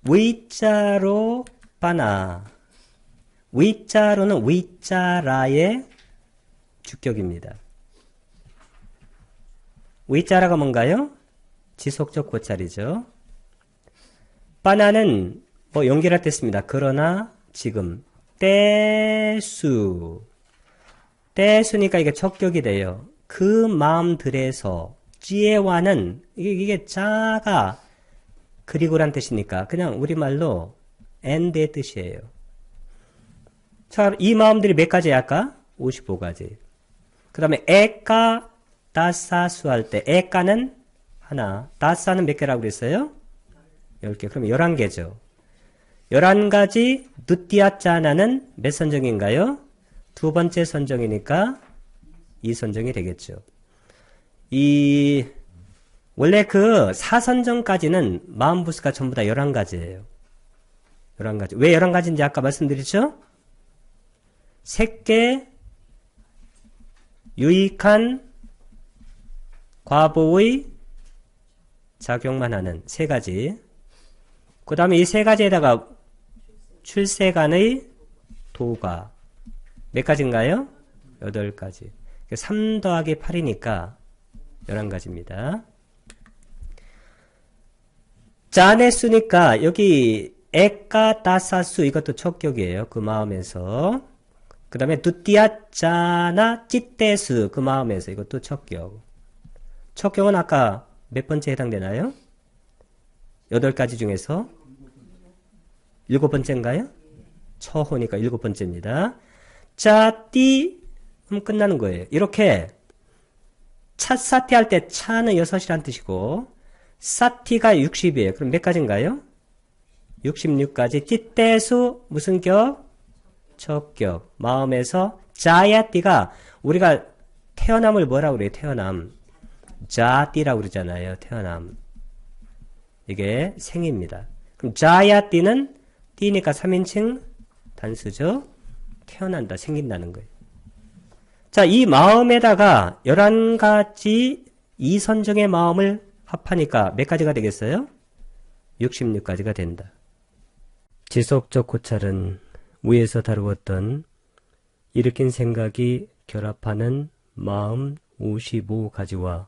위자로 빠나. 위자로는 위자라의 주격입니다. 위자라가 뭔가요? 지속적 고찰이죠. 빠나는 뭐 연결할 때 씁니다. 그러나 지금 때수니까 이게 적격이 돼요. 그 마음들에서 지혜와는 이게 자가 그리고란 뜻이니까 그냥 우리말로 and의 뜻이에요. 자, 이 마음들이 몇 가지야 아까? 55가지. 그 다음에 에까 다사수 할 때 에까는 하나, 다사는 몇 개라고 그랬어요? 10개. 그럼 11개죠. 11가지 누띠아짜나는 몇 선정인가요? 두 번째 선정이니까 2선정이 되겠죠. 원래 그 4선정까지는 마음부스가 전부 다 11가지예요. 11가지. 왜 11가지인지 아까 말씀드렸죠? 색계, 유익한, 과보의 작용만 하는 3가지. 그 다음에 이 3가지에다가 출세간의 도가 몇 가지인가요? 8가지. 3 더하기 8이니까 11가지입니다. 짠에 쓰니까 여기 에까 다사수 이것도 촉격이에요. 그 마음에서. 그 다음에 두띠아짜나 찌떼수 그 마음에서 이것도 촉격. 촉격은 아까 몇 번째 해당되나요? 8가지 중에서 7번째인가요? 처호니까 7번째입니다. 짜띠 하면 끝나는 거예요. 이렇게 차사티 할 때 차는 6이란 뜻이고 사티가 60이에요. 그럼 몇 가지인가요? 66가지. 찌떼수 무슨 격? 촉격. 마음에서 자야띠가 우리가 태어남을 뭐라고 그래요? 태어남. 자띠라고 그러잖아요. 태어남. 이게 생입니다. 그럼 자야띠는 띠니까 3인칭 단수죠. 태어난다. 생긴다는 거예요. 자, 이 마음에다가 11가지 이선정의 마음을 합하니까 몇 가지가 되겠어요? 66가지가 된다. 지속적 고찰은 위에서 다루었던 일으킨 생각이 결합하는 마음 55가지와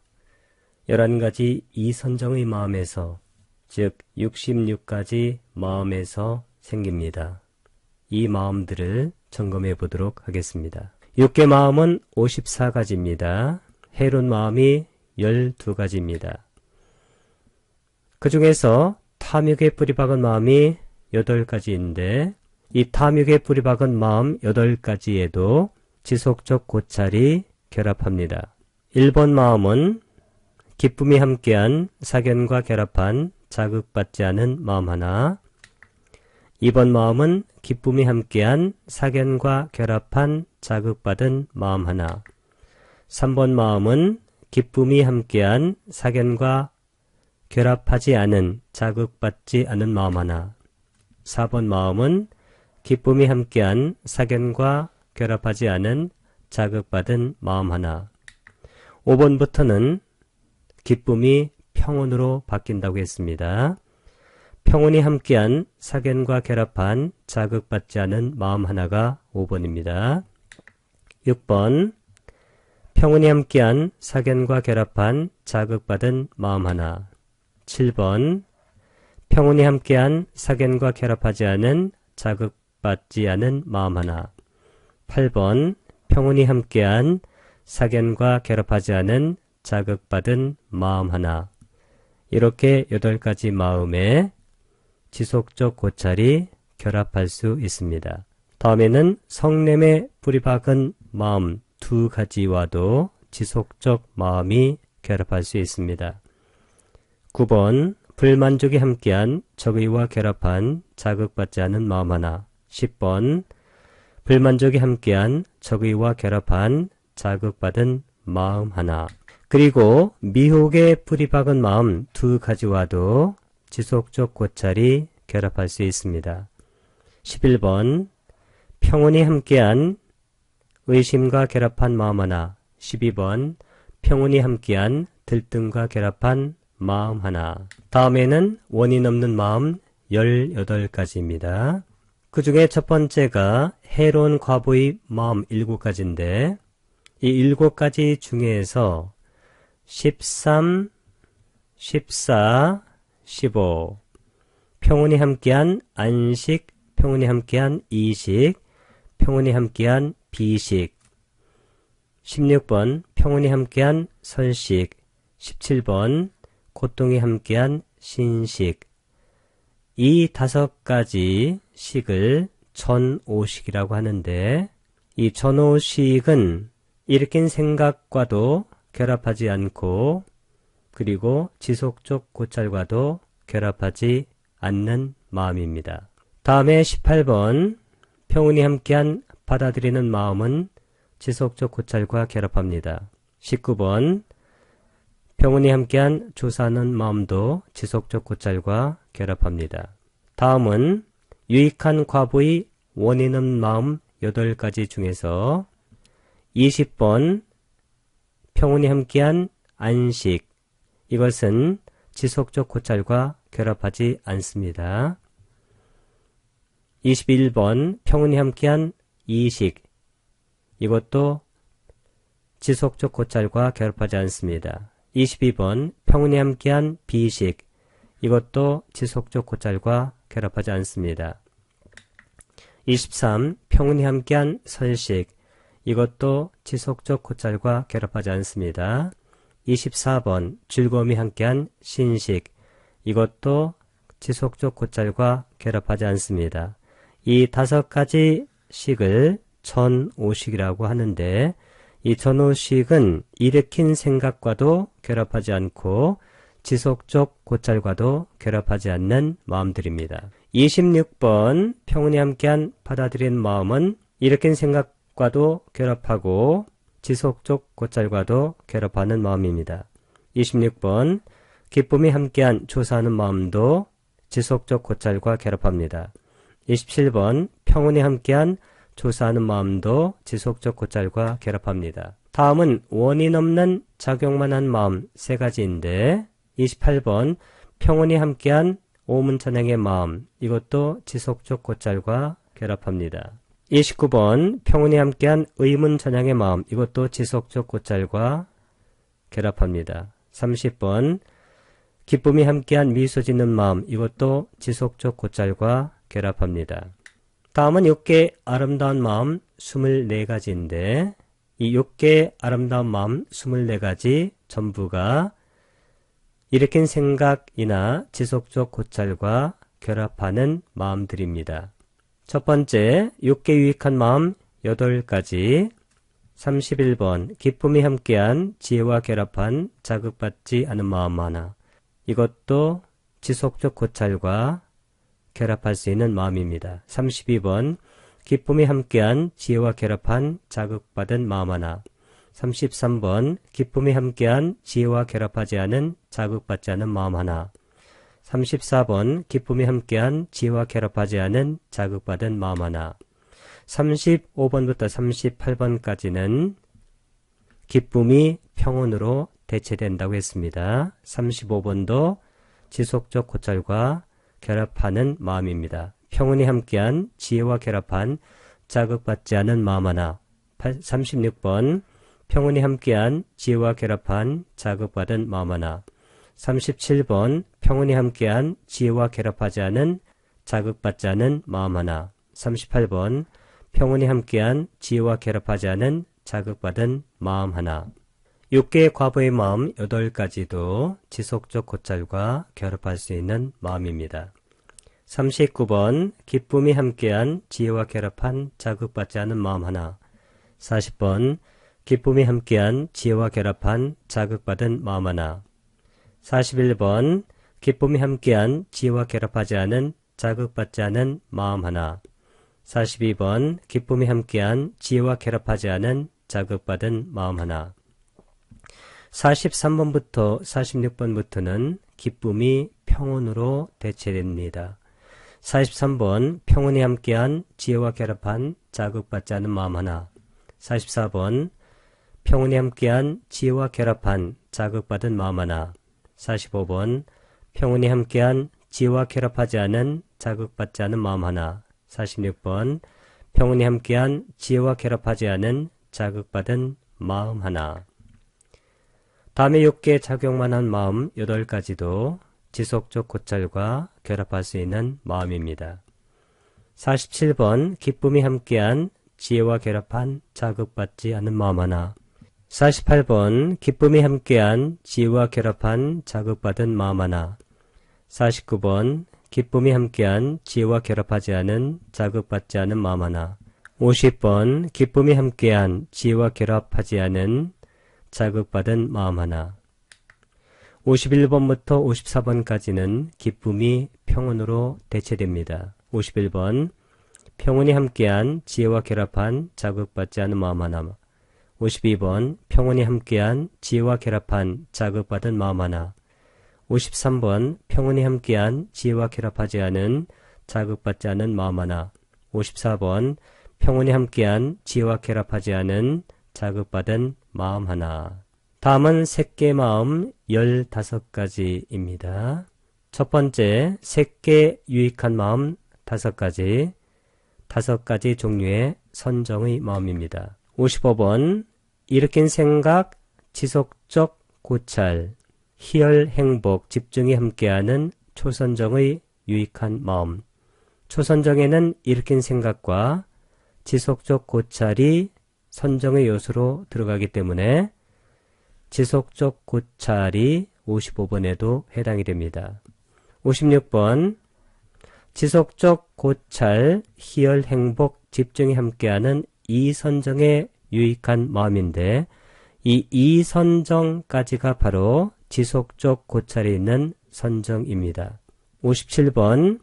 11가지 이선정의 마음에서 즉 66가지 마음에서 생깁니다. 이 마음들을 점검해 보도록 하겠습니다. 6개 마음은 54가지입니다. 해론 마음이 12가지입니다. 그 중에서 탐욕에 뿌리박은 마음이 8가지인데 이 탐욕에 뿌리박은 마음 8가지에도 지속적 고찰이 결합합니다. 1번 마음은 기쁨이 함께한 사견과 결합한 자극받지 않은 마음 하나. 2번 마음은 기쁨이 함께한 사견과 결합한 자극받은 마음 하나. 3번 마음은 기쁨이 함께한 사견과 결합하지 않은 자극받지 않은 마음 하나. 4번 마음은 기쁨이 함께한 사견과 결합하지 않은 자극받은 마음 하나. 5번부터는 기쁨이 평온으로 바뀐다고 했습니다. 평온이 함께한 사견과 결합한 자극받지 않은 마음 하나가 5번입니다. 6번 평온이 함께한 사견과 결합한 자극받은 마음 하나. 7번 평온이 함께한 사견과 결합하지 않은 자극받지 않은 마음 하나. 8번 평온이 함께한 사견과 결합하지 않은 자극받은 마음 하나. 이렇게 8가지 마음에 지속적 고찰이 결합할 수 있습니다. 다음에는 성냄에 뿌리박은 마음 2가지와도 지속적 마음이 결합할 수 있습니다. 9번 불만족이 함께한 적의와 결합한 자극받지 않은 마음 하나. 10번 불만족이 함께한 적의와 결합한 자극받은 마음 하나. 그리고 미혹에 뿌리박은 마음 2가지와도 지속적 고찰이 결합할 수 있습니다. 11번 평온이 함께한 의심과 결합한 마음 하나. 12번 평온이 함께한 들뜸과 결합한 마음 하나. 다음에는 원인 없는 마음 18가지입니다. 그 중에 첫 번째가 해로운 과부의 마음 7가지인데 이 7가지 중에서 13, 14, 15 평온이 함께한 안식, 평온이 함께한 이식, 평온이 함께한 비식 16번 평온이 함께한 선식, 17번 고통이 함께한 신식 이 5가지 식을 전오식이라고 하는데 이 전오식은 일으킨 생각과도 결합하지 않고 그리고 지속적 고찰과도 결합하지 않는 마음입니다. 다음에 18번 평온이 함께한 받아들이는 마음은 지속적 고찰과 결합합니다. 19번 평온이 함께한 조사하는 마음도 지속적 고찰과 결합합니다. 다음은 유익한 과부의 원인 없는 마음 8가지 중에서 20번 평온이 함께한 안식 이것은 지속적 고찰과 결합하지 않습니다. 21번 평온이 함께한 이식 이것도 지속적 고찰과 결합하지 않습니다. 22번 평온이 함께한 비식 이것도 지속적 고찰과 결합하지 않습니다. 23. 평온이 함께한 선식 이것도 지속적 고찰과 결합하지 않습니다. 24번 즐거움이 함께한 신식 이것도 지속적 고찰과 결합하지 않습니다. 이 5가지 식을 전오식이라고 하는데 이 전오식은 일으킨 생각과도 결합하지 않고 지속적 고찰과도 결합하지 않는 마음들입니다. 26번 평온이 함께한 받아들인 마음은 일으킨 생각과도 결합하고 지속적 고찰과도 결합하는 마음입니다. 26번 기쁨이 함께한 조사하는 마음도 지속적 고찰과 결합합니다. 27번 평온이 함께한 조사하는 마음도 지속적 고찰과 결합합니다. 다음은 원인 없는 작용만 한 마음 3가지인데 28번 평온이 함께한 오문천행의 마음 이것도 지속적 고찰과 결합합니다. 29번 평온이 함께한 의문천향의 마음 이것도 지속적 고찰과 결합합니다. 30번 기쁨이 함께한 미소 짓는 마음 이것도 지속적 고찰과 결합합니다. 다음은 6개의 아름다운 마음 24가지인데 이 6개의 아름다운 마음 24가지 전부가 일으킨 생각이나 지속적 고찰과 결합하는 마음들입니다. 첫 번째 6개 유익한 마음 8가지 31번 기쁨이 함께한 지혜와 결합한 자극받지 않은 마음 하나 이것도 지속적 고찰과 결합할 수 있는 마음입니다. 32번 기쁨이 함께한 지혜와 결합한 자극받은 마음 하나 33번 기쁨이 함께한 지혜와 결합하지 않은 자극받지 않은 마음 하나 34번 기쁨이 함께한 지혜와 결합하지 않은 자극받은 마음 하나 35번부터 38번까지는 기쁨이 평온으로 대체된다고 했습니다. 35번도 지속적 고찰과 결합하는 마음입니다. 평온이 함께한 지혜와 결합한 자극받지 않은 마음 하나 36번 평온이 함께한 지혜와 결합한 자극받은 마음 하나 37번 평온이 함께한 지혜와 결합하지 않은 자극받지 않은 마음 하나 38번 평온이 함께한 지혜와 결합하지 않은 자극받은 마음 하나 6개의 과부의 마음 8가지도 지속적 고찰과 결합할 수 있는 마음입니다. 39번 기쁨이 함께한 지혜와 결합한 자극받지 않은 마음 하나 40번 기쁨이 함께한 지혜와 결합한 자극받은 마음 하나 41번 기쁨이 함께한 지혜와 결합하지 않은 자극받지 않은 마음 하나 42번 기쁨이 함께한 지혜와 결합하지 않은 자극받은 마음 하나 43번부터 46번부터는 기쁨이 평온으로 대체됩니다. 43번 평온이 함께한 지혜와 결합한 자극받지 않은 마음 하나 44번 평온이 함께한 지혜와 결합한 자극받은 마음 하나 45번 평온이 함께한 지혜와 결합하지 않은 자극받지 않은 마음 하나. 46번 평온히 함께한 지혜와 결합하지 않은 자극받은 마음 하나. 다음에 6개 작용만 한 마음 8가지도 지속적 고찰과 결합할 수 있는 마음입니다. 47번 기쁨이 함께한 지혜와 결합한 자극받지 않은 마음 하나. 48번 기쁨이 함께한 지혜와 결합한 자극받은 마음 하나. 49번 기쁨이 함께한 지혜와 결합하지 않은 자극받지 않은 마음 하나. 50번 기쁨이 함께한 지혜와 결합하지 않은 자극받은 마음 하나. 51번부터 54번까지는 기쁨이 평온으로 대체됩니다. 51번 평온이 함께한 지혜와 결합한 자극받지 않은 마음 하나. 52번 평온이 함께한 지혜와 결합한 자극받은 마음 하나. 53번 평온이 함께한 지혜와 결합하지 않은 자극받지 않은 마음 하나. 54번 평온이 함께한 지혜와 결합하지 않은 자극받은 마음 하나. 다음은 새끼 마음 15가지입니다. 첫 번째, 새끼 유익한 마음 5가지. 5가지 종류의 선정의 마음입니다. 55번 일으킨 생각, 지속적 고찰, 희열, 행복, 집중이 함께하는 초선정의 유익한 마음. 초선정에는 일으킨 생각과 지속적 고찰이 선정의 요소로 들어가기 때문에 지속적 고찰이 55번에도 해당이 됩니다. 56번 지속적 고찰, 희열, 행복, 집중이 함께하는 이선정의 유익한 마음인데 이 이선정까지가 바로 지속적 고찰이 있는 선정입니다. 57번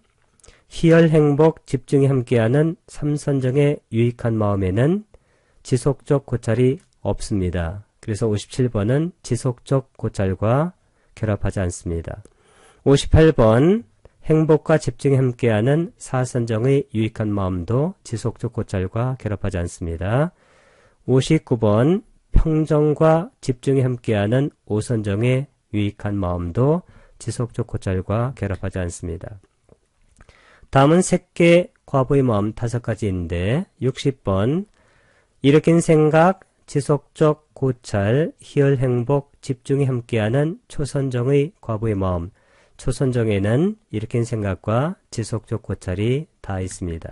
희열, 행복, 집중이 함께하는 3선정의 유익한 마음에는 지속적 고찰이 없습니다. 그래서 57번은 지속적 고찰과 결합하지 않습니다. 58번 행복과 집중이 함께하는 4선정의 유익한 마음도 지속적 고찰과 결합하지 않습니다. 59번 평정과 집중이 함께하는 5선정의 유익한 마음도 지속적 고찰과 결합하지 않습니다. 다음은 새끼 과부의 마음 5가지인데 60번 일으킨 생각, 지속적 고찰, 희열, 행복, 집중이 함께하는 초선정의 과부의 마음. 초선정에는 일으킨 생각과 지속적 고찰이 다 있습니다.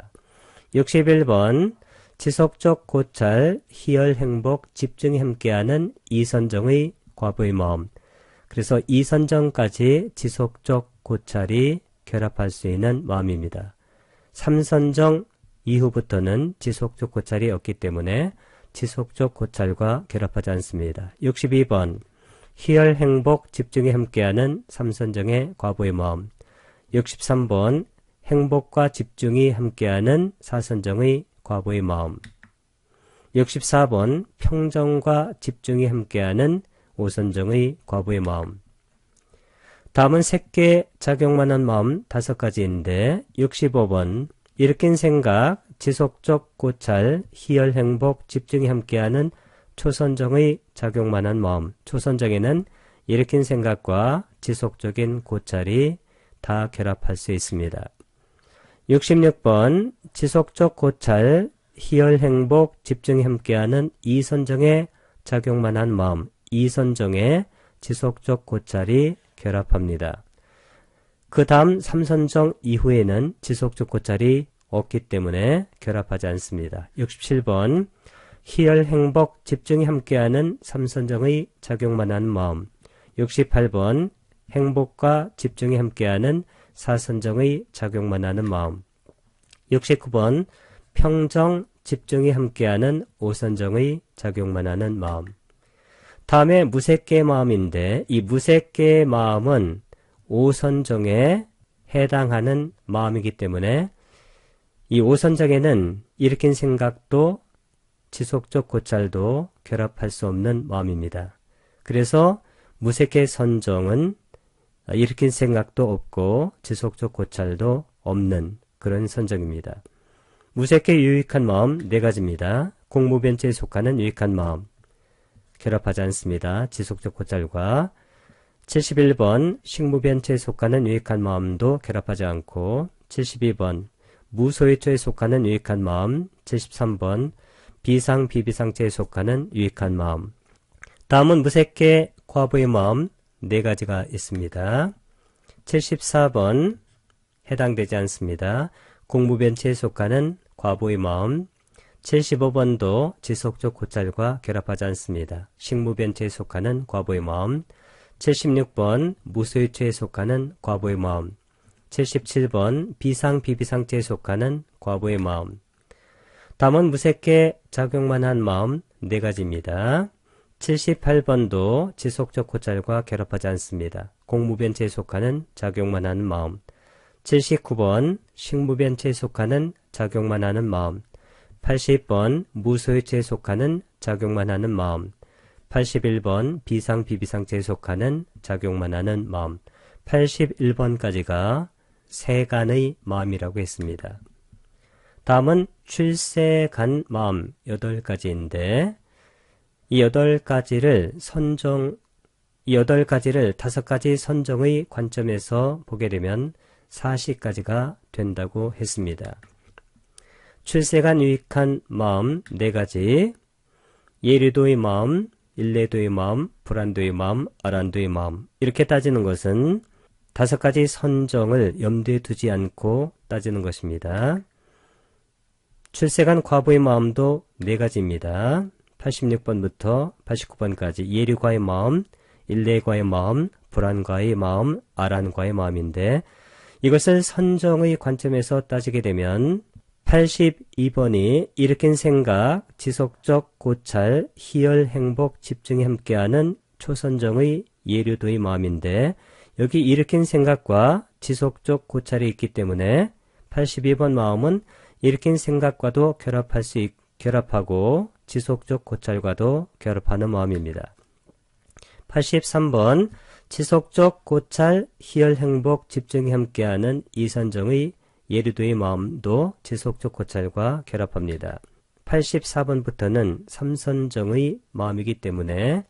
61번 지속적 고찰, 희열, 행복, 집중이 함께하는 이선정의 과부의 마음. 그래서 이선정까지 지속적 고찰이 결합할 수 있는 마음입니다. 3선정 이후부터는 지속적 고찰이 없기 때문에 지속적 고찰과 결합하지 않습니다. 62번 희열, 행복, 집중이 함께하는 3선정의 과부의 마음. 63번 행복과 집중이 함께하는 4선정의 과부의 마음. 64번 평정과 집중이 함께하는 5선정의 과부의 마음. 다음은 새끼 작용만 한 마음 5가지인데 65번 일으킨 생각, 지속적 고찰, 희열, 행복, 집중이 함께하는 초선정의 작용만 한 마음. 초선정에는 일으킨 생각과 지속적인 고찰이 다 결합할 수 있습니다. 66번 지속적 고찰, 희열, 행복, 집중이 함께하는 이선정의 작용만 한 마음. 이선정에 지속적 고찰이 결합합니다. 그 다음 3선정 이후에는 지속적 고찰이 없기 때문에 결합하지 않습니다. 67번 희열, 행복, 집중이 함께하는 3선정의 작용만 하는 마음. 68번 행복과 집중이 함께하는 4선정의 작용만 하는 마음. 69번 평정, 집중이 함께하는 5선정의 작용만 하는 마음. 다음에 무색계의 마음인데 이 무색계의 마음은 5선정에 해당하는 마음이기 때문에 이 5선정에는 일으킨 생각도 지속적 고찰도 결합할 수 없는 마음입니다. 그래서 무색계 선정은 일으킨 생각도 없고 지속적 고찰도 없는 그런 선정입니다. 무색계 유익한 마음 4가지입니다. 공무변체에 속하는 유익한 마음 결합하지 않습니다. 지속적 고찰과 71번 식무변체에 속하는 유익한 마음도 결합하지 않고 72번 무소유처에 속하는 유익한 마음. 73번 비상 비비상처에 속하는 유익한 마음. 다음은 무색해 과부의 마음 4가지가 있습니다. 74번 해당되지 않습니다. 공무변체에 속하는 과부의 마음. 75번도 지속적 고찰과 결합하지 않습니다. 식무변체에 속하는 과부의 마음. 76번 무소유처에 속하는 과부의 마음. 77번 비상 비비상처에 속하는 과부의 마음. 다음은 무색해 작용만 한 마음 4가지입니다. 78번도 지속적 고찰과 결합하지 않습니다. 공무변체에 속하는 작용만 하는 마음. 79번 식무변체에 속하는 작용만 하는 마음. 80번 무소유처에 속하는 작용만 하는 마음. 81번 비상 비비상처에 속하는 작용만 하는 마음. 81번까지가 세간의 마음이라고 했습니다. 다음은 출세간 마음 8가지인데 이 8가지를 5가지 선정의 관점에서 보게 되면 40가지가 된다고 했습니다. 출세간 유익한 마음 4가지, 예류도의 마음, 일례도의 마음, 불안도의 마음, 아란도의 마음. 이렇게 따지는 것은 5가지 선정을 염두에 두지 않고 따지는 것입니다. 출세간 과부의 마음도 4가지입니다. 86번부터 89번까지 예류과의 마음, 일례과의 마음, 불안과의 마음, 아란과의 마음인데 이것을 선정의 관점에서 따지게 되면 82번이 일으킨 생각, 지속적 고찰, 희열, 행복, 집중이 함께하는 초선정의 예류도의 마음인데 여기 일으킨 생각과 지속적 고찰이 있기 때문에 82번 마음은 일으킨 생각과도 결합하고 지속적 고찰과도 결합하는 마음입니다. 83번 지속적 고찰, 희열, 행복, 집중이 함께하는 이선정의 예류도의 마음도 지속적 고찰과 결합합니다. 84번부터는 삼선정의 마음이기 때문에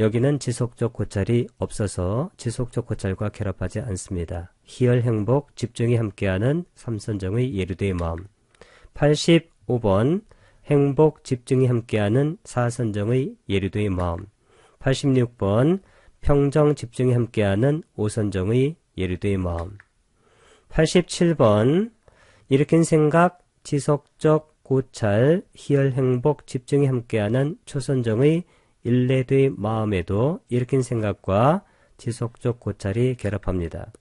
여기는 지속적 고찰이 없어서 지속적 고찰과 결합하지 않습니다. 희열, 행복, 집중이 함께하는 삼선정의 예류도의 마음. 85번 행복, 집중이 함께하는 사선정의 예류도의 마음. 86번 평정, 집중이 함께하는 오선정의 예류도의 마음. 87번 일으킨 생각, 지속적 고찰, 희열, 행복, 집중이 함께하는 초선정의 일례도의 마음에도 일으킨 생각과 지속적 고찰이 결합합니다.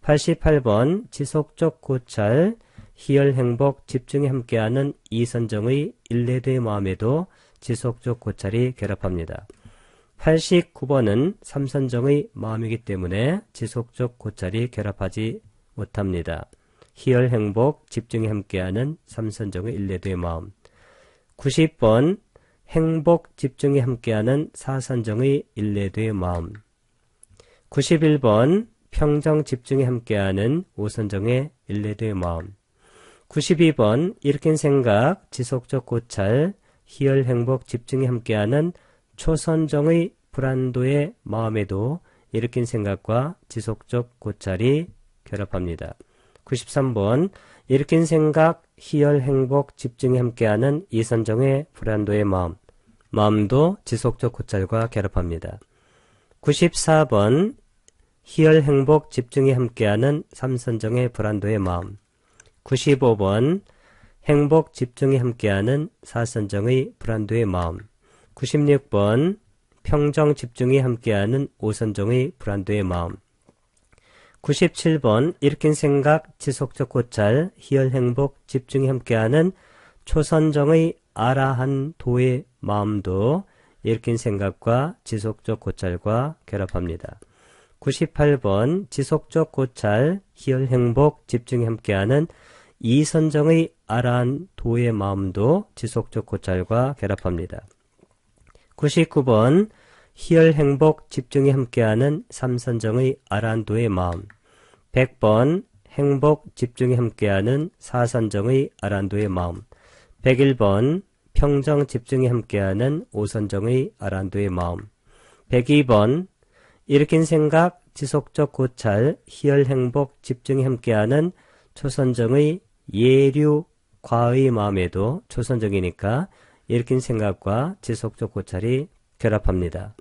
88번 지속적 고찰, 희열, 행복, 집중이 함께하는 이선정의 일례도의 마음에도 지속적 고찰이 결합합니다. 89번은 삼선정의 마음이기 때문에 지속적 고찰이 결합하지 못합니다. 희열, 행복, 집중이 함께하는 삼선정의 일례도의 마음. 90번 행복, 집중이 함께하는 사선정의 일례도의 마음. 91번 평정, 집중이 함께하는 오선정의 일례도의 마음. 92번 일으킨 생각, 지속적 고찰, 희열, 행복, 집중이 함께하는 초선정의 불안도의 마음에도 일으킨 생각과 지속적 고찰이 결합합니다. 93번 일으킨 생각, 희열, 행복, 집중이 함께하는 이선정의 불안도의 마음도 지속적 고찰과 결합합니다. 94번 희열, 행복, 집중이 함께하는 삼선정의 불안도의 마음. 95번 행복, 집중이 함께하는 사선정의 불안도의 마음. 96번 평정, 집중이 함께하는 오선정의 불안도의 마음. 97번 일으킨 생각, 지속적 고찰, 희열, 행복, 집중이 함께하는 초선정의 아라한도의 마음도 일으킨 생각과 지속적 고찰과 결합합니다. 98번 지속적 고찰, 희열, 행복, 집중이 함께하는 이선정의 아라한도의 마음도 지속적 고찰과 결합합니다. 99번 희열, 행복, 집중이 함께하는 삼선정의 아란도의 마음. 100번 행복, 집중이 함께하는 사선정의 아란도의 마음. 101번 평정, 집중이 함께하는 오선정의 아란도의 마음. 102번 일으킨 생각, 지속적 고찰, 희열, 행복, 집중이 함께하는 초선정의 예류 과의 마음에도 초선정이니까 일으킨 생각과 지속적 고찰이 결합합니다.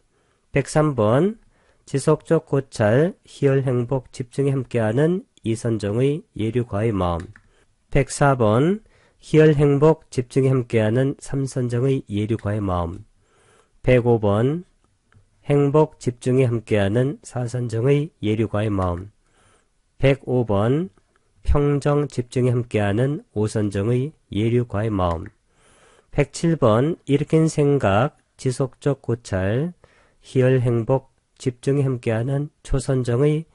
103번 지속적 고찰, 희열, 행복, 집중이 함께하는 이선정의 예류 과의 마음. 104번 희열, 행복, 집중이 함께하는 삼선정의 예류 과의 마음. 105번 행복, 집중이 함께하는 사선정의 예류 과의 마음. 105번 평정, 집중이 함께하는 오선정의 예류 과의 마음. 107번 일으킨 생각, 지속적 고찰, 희열, 행복, 집중이 함께하는 초선정의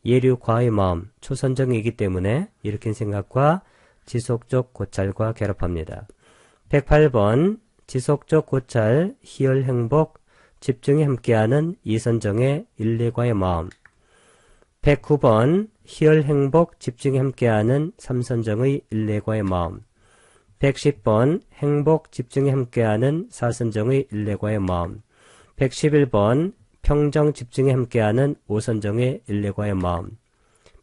예류 과의 마음. 초선정이기 때문에 일으킨 생각과 지속적 고찰과 결합합니다. 108번 지속적 고찰, 희열, 행복, 집중이 함께하는 이선정의 일례과의 마음. 109번 희열, 행복, 집중이 함께하는 삼선정의 일례과의 마음. 110번 행복, 집중이 함께하는 사선정의 일례과의 마음. 111번 평정, 집중이 함께하는 오선정의 일례과의 마음.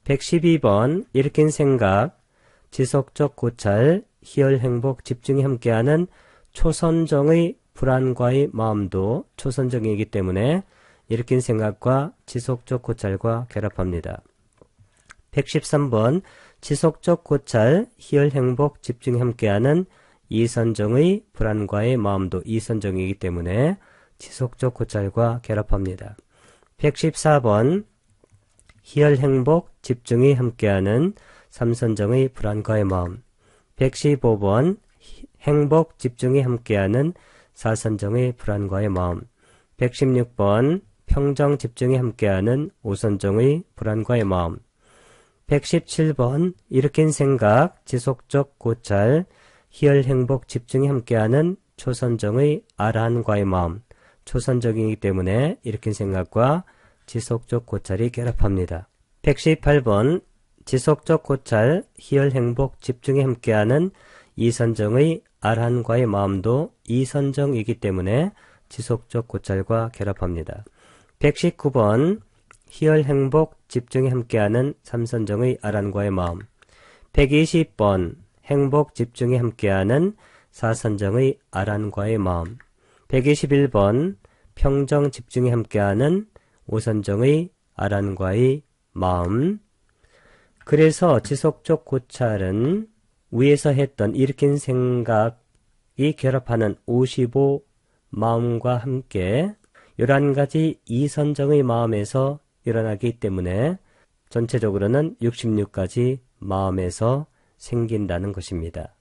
112번 일으킨 생각, 지속적 고찰, 희열, 행복, 집중이 함께하는 초선정의 불안과의 마음도 초선정이기 때문에 일으킨 생각과 지속적 고찰과 결합합니다. 113번 지속적 고찰, 희열, 행복, 집중이 함께하는 이선정의 불안과의 마음도 이선정이기 때문에 지속적 고찰과 결합합니다. 114번 희열, 행복, 집중이 함께하는 삼선정의 불안과의 마음. 115번 행복, 집중이 함께하는 사선정의 불안과의 마음. 116번 평정, 집중이 함께하는 오선정의 불안과의 마음. 117번 일으킨 생각, 지속적 고찰, 희열, 행복, 집중이 함께하는 초선정의 아라한과의 마음. 초선정이기 때문에 일으킨 생각과 지속적 고찰이 결합합니다. 118번 지속적 고찰, 희열, 행복, 집중이 함께하는 이선정의 아라한과의 마음도 이선정이기 때문에 지속적 고찰과 결합합니다. 119번 희열, 행복, 집중이 함께하는 삼선정의 아라한과의 마음. 120번 행복, 집중이 함께하는 사선정의 아라한과의 마음. 121번 평정, 집중이 함께하는 오선정의 아라한과의 마음. 그래서 지속적 고찰은 위에서 했던 일으킨 생각이 결합하는 55 마음과 함께 11가지 이선정의 마음에서 일어나기 때문에 전체적으로는 66가지 마음에서 생긴다는 것입니다.